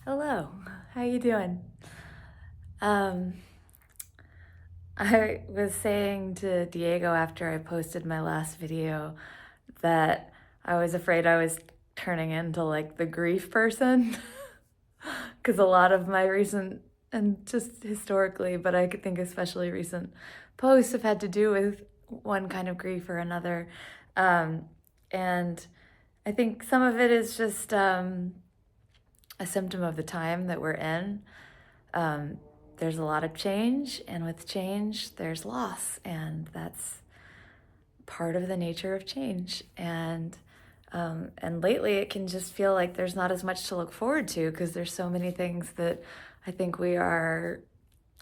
Hello, how you doing? Um, I was saying to Diego after I posted my last video that I was afraid I was turning into like the grief person because a lot of my recent and just historically, but I could think especially recent posts have had to do with one kind of grief or another. Um, and I think some of it is just a symptom of the time that we're in. Um, there's a lot of change, and with change, there's loss, and that's part of the nature of change. And lately, it can just feel like there's not as much to look forward to because there's so many things that I think we are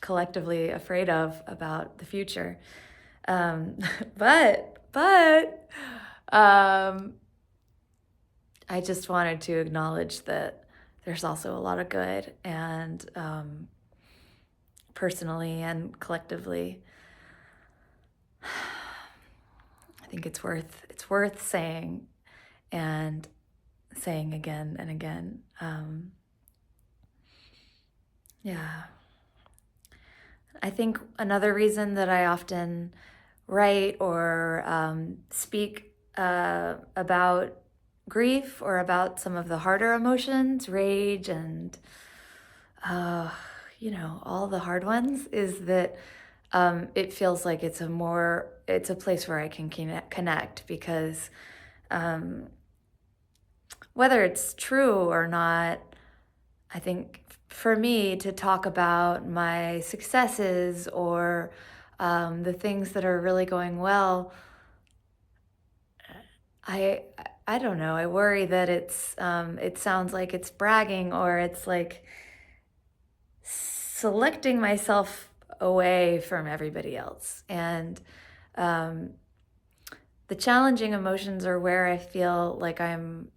collectively afraid of about the future. Um, but I just wanted to acknowledge that there's also a lot of good and personally and collectively. I think it's worth saying and saying again and again. Yeah, I think another reason that I often write or speak about grief or about some of the harder emotions, rage and uh, all the hard ones, is that it feels like it's a place where I can connect because um, whether it's true or not, I think for me to talk about my successes or the things that are really going well, I I don't know. I worry that it sounds like it's bragging or it's like selecting myself away from everybody else. And um, the challenging emotions are where I feel like I'm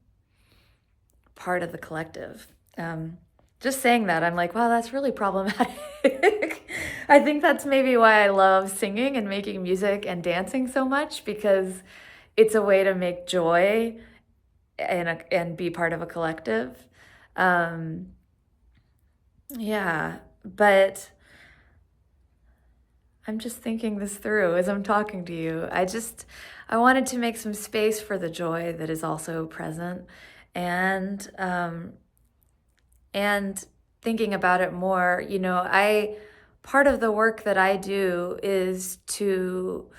part of the collective. Just saying that, I'm like, wow, that's really problematic. I think that's maybe why I love singing and making music and dancing so much because it's a way to make joy and be part of a collective. Um, yeah, but I'm just thinking this through as I'm talking to you. I wanted to make some space for the joy that is also present, and and thinking about it more. I part of the work that I do is to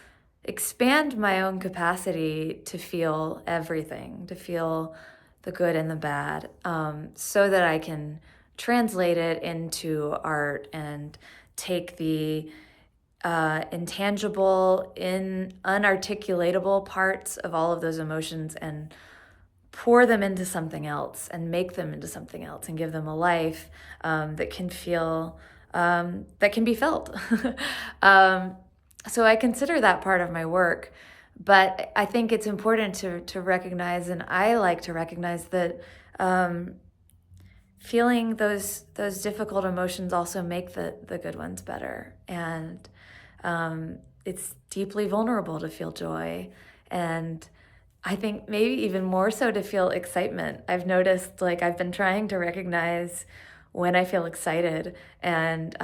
expand my own capacity to feel everything, to feel the good and the bad, so that I can translate it into art and take the intangible, unarticulatable parts of all of those emotions and pour them into something else and make them into something else and give them a life that can feel, that can be felt. um, so I consider that part of my work. But I think it's important to recognize, and I like to recognize that feeling those difficult emotions also make the good ones better. And it's deeply vulnerable to feel joy. And I think maybe even more so to feel excitement. I've noticed, like, I've been trying to recognize when I feel excited and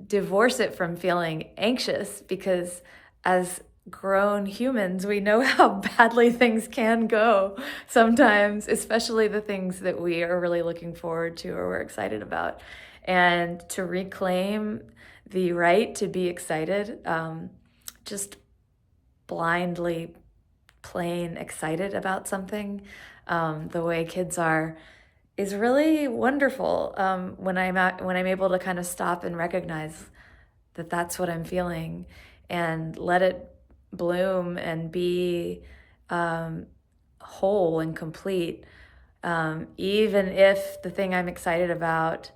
divorce it from feeling anxious because as grown humans, we know how badly things can go sometimes, especially the things that we are really looking forward to or we're excited about. And to reclaim the right to be excited, just blindly plain excited about something, the way kids are, is really wonderful. When I'm able to kind of stop and recognize that that's what I'm feeling, and let it bloom and be whole and complete. Even if the thing I'm excited about,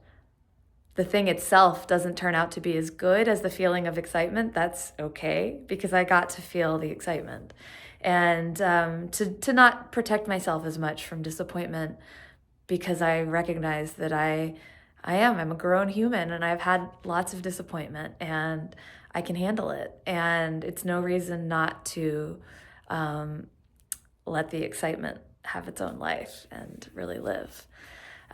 the thing itself doesn't turn out to be as good as the feeling of excitement, that's okay because I got to feel the excitement. And to not protect myself as much from disappointment because I recognize that I'm a grown human and I've had lots of disappointment and I can handle it. And it's no reason not to let the excitement have its own life and really live.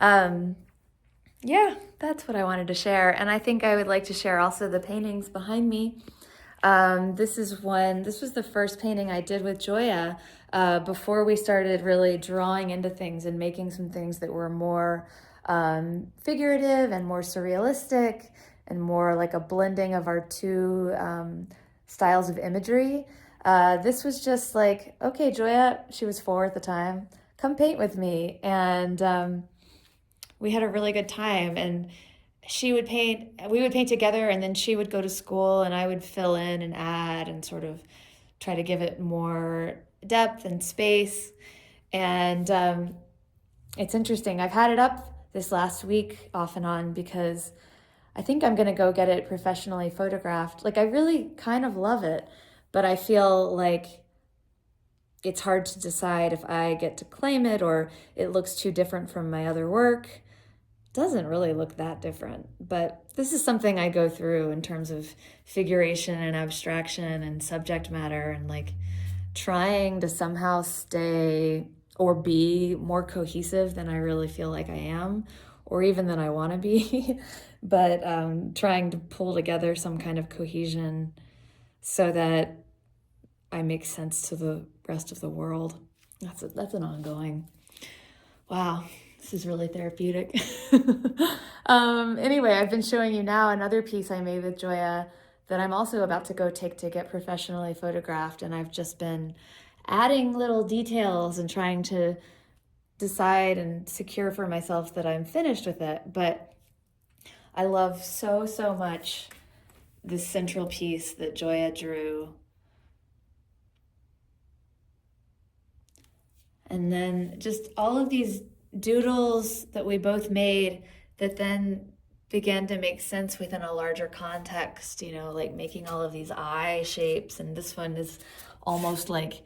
Yeah, that's what I wanted to share. And I think I would like to share also the paintings behind me. This was the first painting I did with Joya before we started really drawing into things and making some things that were more figurative and more surrealistic and more like a blending of our two styles of imagery. This was just like, okay, Joya, she was 4 at the time, come paint with me. And we had a really good time. And we would paint together, and then she would go to school and I would fill in and add and sort of try to give it more depth and space. And it's interesting. I've had it up this last week off and on because I think I'm going to go get it professionally photographed. Like, I really kind of love it, but I feel like it's hard to decide if I get to claim it or it looks too different from my other work. Doesn't really look that different, but this is something I go through in terms of figuration and abstraction and subject matter, and like trying to somehow stay or be more cohesive than I really feel like I am, or even than I want to be, but trying to pull together some kind of cohesion so that I make sense to the rest of the world. That's an ongoing. Wow, this is really therapeutic. Anyway, I've been showing you now another piece I made with Joya that I'm also about to go take to get professionally photographed, and I've just been adding little details and trying to decide and secure for myself that I'm finished with it. But I love so, so much this central piece that Joya drew. And then just all of these doodles that we both made that then began to make sense within a larger context, like making all of these eye shapes. And this one is almost like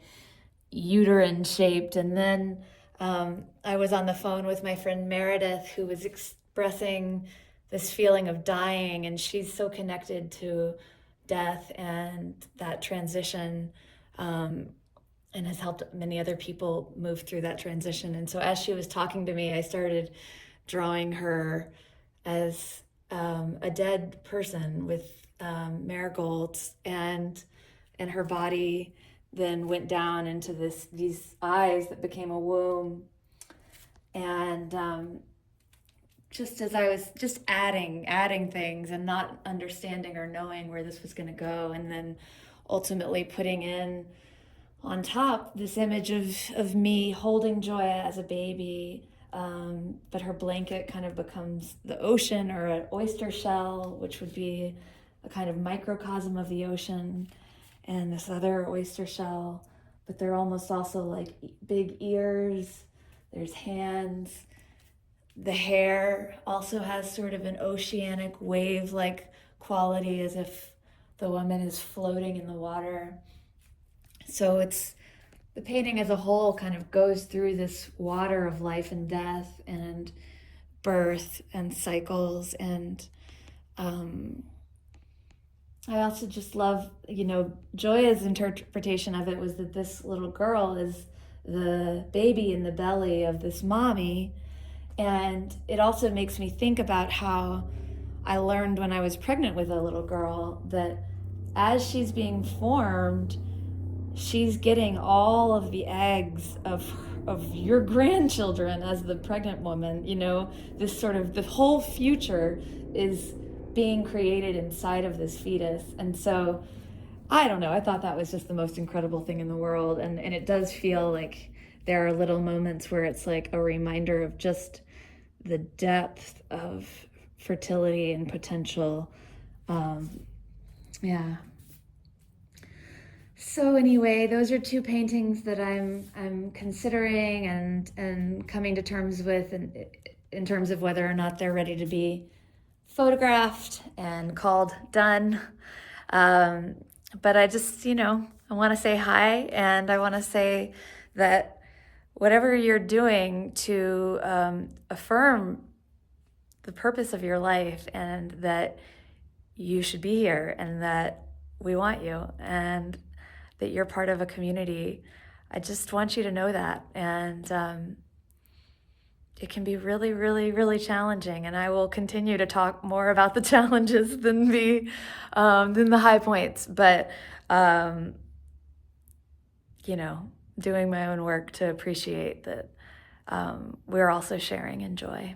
uterine shaped. And then I was on the phone with my friend Meredith, who was expressing this feeling of dying, and she's so connected to death and that transition. And has helped many other people move through that transition. And so as she was talking to me, I started drawing her as a dead person with marigolds, and her body then went down into these eyes that became a womb. And just as I was just adding things and not understanding or knowing where this was going to go, and then ultimately putting in on top this image of me holding Joya as a baby, but her blanket kind of becomes the ocean or an oyster shell, which would be a kind of microcosm of the ocean, and this other oyster shell, but they're almost also like big ears, there's hands. The hair also has sort of an oceanic wave-like quality, as if the woman is floating in the water. So the painting as a whole kind of goes through this water of life and death and birth and cycles. And I also just love, Joya's interpretation of it was that this little girl is the baby in the belly of this mommy. And it also makes me think about how I learned when I was pregnant with a little girl that as she's being formed, she's getting all of the eggs of your grandchildren as the pregnant woman. This sort of the whole future is being created inside of this fetus. And so I don't know, I thought that was just the most incredible thing in the world. And it does feel like there are little moments where it's like a reminder of just the depth of fertility and potential. Yeah. So anyway, those are 2 paintings that I'm considering and coming to terms with in terms of whether or not they're ready to be photographed and called done. But I just, I want to say hi, and I want to say that whatever you're doing to affirm the purpose of your life, and that you should be here, and that we want you, and that you're part of a community. I just want you to know that. And it can be really, really, really challenging. And I will continue to talk more about the challenges than the high points. But you know, doing my own work to appreciate that we're also sharing in joy.